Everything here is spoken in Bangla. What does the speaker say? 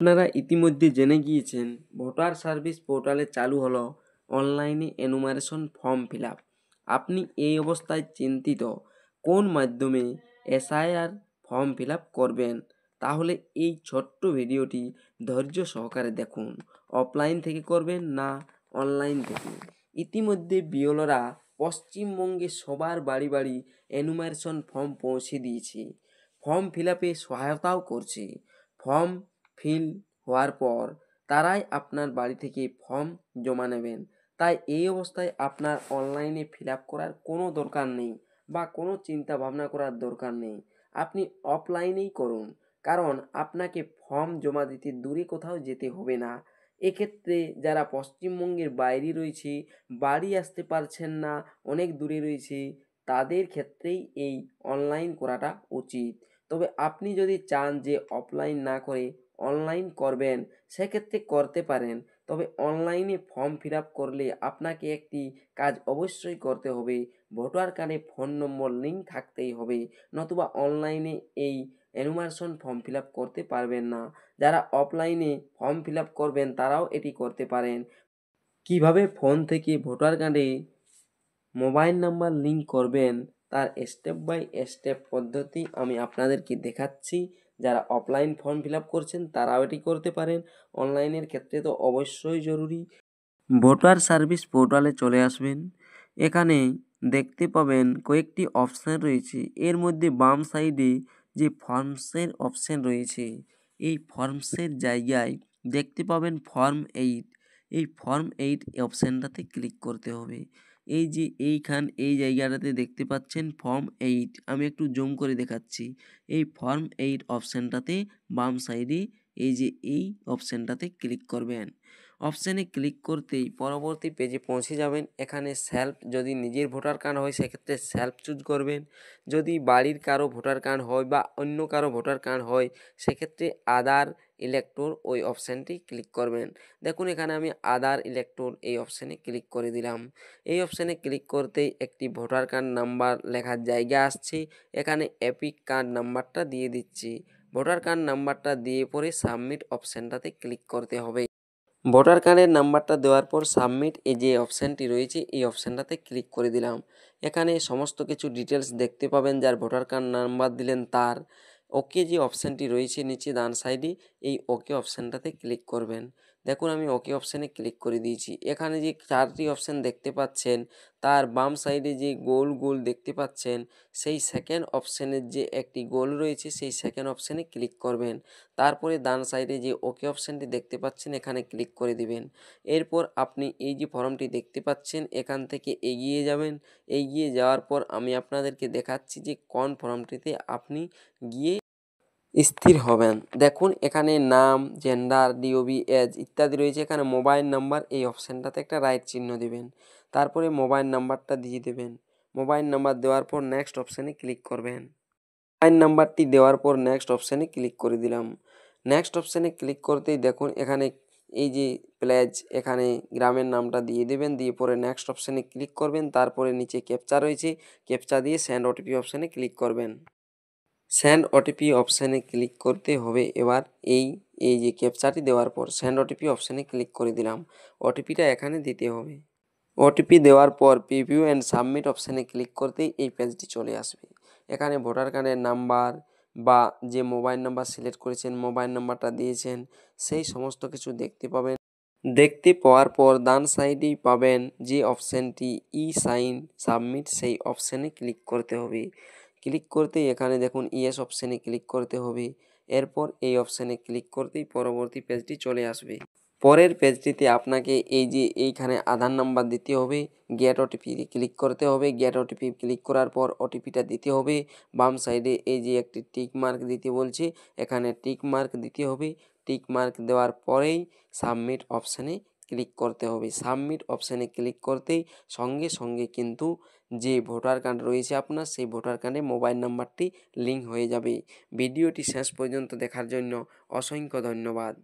আপনারা ইতিমধ্যে জেনে গিয়েছেন ভোটার সার্ভিস পোর্টালে চালু হলো অনলাইনে এনুমারেশন ফর্ম ফিল আপ। আপনি এই অবস্থায় চিন্তিত কোন মাধ্যমে এসআইআর ফর্ম ফিল আপ করবেন, তাহলে এই ছোট্ট ভিডিওটি ধৈর্য সহকারে দেখুন। অফলাইন থেকে করবেন না অনলাইন থেকে? ইতিমধ্যে বিএলওরা পশ্চিমবঙ্গে সবার বাড়ি বাড়ি এনুমারেশন ফর্ম পৌঁছে দিয়েছে। ফর্ম ফিল আপে সহায়তাও করছে। ফর্ম ফিল হওয়ার পর তারাই আপনার বাড়ি থেকে ফর্ম জমা নেবেন। তাই এই অবস্থায় আপনার অনলাইনে ফিল আপ করার কোনো দরকার নেই বা কোনো চিন্তা ভাবনা করার দরকার নেই। আপনি অফলাইনেই করুন, কারণ আপনাকে ফর্ম জমা দিতে দূরে কোথাও যেতে হবে না। এক্ষেত্রে যারা পশ্চিমবঙ্গের বাইরে রয়েছে, বাড়ি আসতে পারছেন না, অনেক দূরে রয়েছে, তাদের ক্ষেত্রেই এই অনলাইন করাটা উচিত। তবে আপনি যদি চান যে অফলাইন না করে অনলাইন করবেন, সেক্ষেত্রে করতে পারেন। তবে অনলাইনে ফর্ম ফিল আপ করলে আপনাকে একটি কাজ অবশ্যই করতে হবে, ভোটার কার্ডে ফোন নম্বর লিঙ্ক থাকতেই হবে, নতুবা অনলাইনে এই এনুমারেশন ফর্ম ফিল আপ করতে পারবেন না। যারা অফলাইনে ফর্ম ফিল আপ করবেন তারাও এটি করতে পারেন। কিভাবে ফোন থেকে ভোটার কার্ডে মোবাইল নাম্বার লিঙ্ক করবেন তার স্টেপ বাই স্টেপ পদ্ধতি আমি আপনাদেরকে দেখাচ্ছি। যারা অফলাইন ফর্ম ফিল আপ করছেন তারাও এটি করতে পারেন, অনলাইনের ক্ষেত্রে তো অবশ্যই জরুরি। ভোটার সার্ভিস পোর্টালে চলে আসবেন। এখানে দেখতে পাবেন কয়েকটি অপশান রয়েছে। এর মধ্যে বাম সাইডে যে ফর্মসের অপশান রয়েছে, এই ফর্মসের জায়গায় দেখতে পাবেন ফর্ম 8। এই ফর্ম 8 অপশানটাতে ক্লিক করতে হবে। এই যে এই জায়গাটাতে দেখতে পাচ্ছেন ফর্ম 8, আমি একটু জুম করে দেখাচ্ছি। এই ফর্ম 8 অপশানটাতে বাম সাইডে এই অপশানটাতে ক্লিক করবেন। অপশানে ক্লিক করতেই পরবর্তী পেজে পৌঁছে যাবেন। এখানে সেলফ, যদি নিজের ভোটার কার্ড হয় সেক্ষেত্রে সেলফ চুজ করবেন। যদি বাড়ির কারো ভোটার কার্ড হয় বা অন্য কারো ভোটার কার্ড হয় সেক্ষেত্রে আদার ইলেক্টর ওই অপশানটি ক্লিক করবেন। দেখুন এখানে আমি আদার ইলেক্টর এই অপশানে ক্লিক করে দিলাম। এই অপশানে ক্লিক করতেই একটি ভোটার কার্ড নাম্বার লেখার জায়গা আসছে। এখানে এপিক কার্ড নাম্বারটা দিয়ে দিচ্ছি। ভোটার কার্ড নাম্বারটা দিয়ে পরে সাবমিট অপশানটাতে ক্লিক করতে হবে। ভোটার কার্ডের নাম্বারটা দেওয়ার পর সাবমিট এই যে অপশানটি রয়েছে এই অপশানটাতে ক্লিক করে দিলাম। এখানে সমস্ত কিছু ডিটেলস দেখতে পাবেন, যার ভোটার কার্ড নাম্বার দিলেন তার। ওকে যে অপশানটি রয়েছে নিচে ডান সাইডে, এই ওকে অপশানটাতে ক্লিক করবেন। দেখুন আমি ওকে অপশানে ক্লিক করে দিয়েছি। এখানে যে 4টি অপশান দেখতে পাচ্ছেন তার বাম সাইডে যে গোল গোল দেখতে পাচ্ছেন, সেই সেকেন্ড অপশানের যে একটি গোল রয়েছে সেই সেকেন্ড অপশানে ক্লিক করবেন। তারপরে ডান সাইডে যে ওকে অপশানটি দেখতে পাচ্ছেন এখানে ক্লিক করে দিবেন। এরপর আপনি এই যে ফর্মটি দেখতে পাচ্ছেন এখান থেকে এগিয়ে যাবেন। এগিয়ে যাওয়ার পর আমি আপনাদেরকে দেখাচ্ছি যে কোন ফর্মটিতে আপনি গিয়ে স্থির হবেন। দেখুন এখানে নাম, জেন্ডার, ডিওবি, এজ ইত্যাদি রয়েছে। এখানে মোবাইল নাম্বার, এই অপশানটাতে একটা রাইট চিহ্ন দিবেন। তারপরে মোবাইল নাম্বারটা দিয়ে দেবেন। মোবাইল নাম্বার দেওয়ার পর নেক্সট অপশানে ক্লিক করবেন। মোবাইল নাম্বারটি দেওয়ার পর নেক্সট অপশানে ক্লিক করে দিলাম। নেক্সট অপশানে ক্লিক করতেই দেখুন এখানে এই যে প্লেজ, এখানে গ্রামের নামটা দিয়ে দেবেন। দিয়ে পরে নেক্সট অপশানে ক্লিক করবেন। তারপরে নিচে ক্যাপচা রয়েছে, ক্যাপচা দিয়ে সেন্ড ওটিপি অপশানে ক্লিক করবেন। সেন্ড ওটিপি অপশানে ক্লিক করতে হবে। এবার এই যে ক্যাপচাটি দেওয়ার পর সেন্ড ওটিপি অপশানে ক্লিক করে দিলাম। ওটিপিটা এখানে দিতে হবে। ওটিপি দেওয়ার পর প্রিভিউ অ্যান্ড সাবমিট অপশানে ক্লিক করতেই এই পেজটি চলে আসবে। এখানে ভোটার কার্ডের নাম্বার বা যে মোবাইল নাম্বার সিলেক্ট করেছেন, মোবাইল নাম্বারটা দিয়েছেন, সেই সমস্ত কিছু দেখতে পাবেন। দেখতে পাওয়ার পর ডান সাইডেই পাবেন যে অপশানটি ই সাইন সাবমিট, সেই অপশানে ক্লিক করতে হবে। ক্লিক করতেই এখানে দেখুন ইয়েস অপশানে ক্লিক করতে হবে। এরপর এই অপশানে ক্লিক করতেই পরবর্তী পেজটি চলে আসবে। পরের পেজটিতে আপনাকে এই যে এইখানে আধার নাম্বার দিতে হবে, গেট ওটিপি ক্লিক করতে হবে। গেট ওটিপি ক্লিক করার পর ওটিপিটা দিতে হবে। বাম সাইডে এই যে একটি টিক মার্ক দিতে বলছে, এখানে টিক মার্ক দিতে হবে। টিক মার্ক দেওয়ার পরেই সাবমিট অপশানে ক্লিক করতে হবে। সাবমিট অপশানে ক্লিক করতেই সঙ্গে সঙ্গে কিন্তু যে ভোটার কার্ড রয়েছে আপনার, সেই ভোটার কার্ডে মোবাইল নাম্বারটি লিঙ্ক হয়ে যাবে। ভিডিওটি শেষ পর্যন্ত দেখার জন্য অসংখ্য ধন্যবাদ।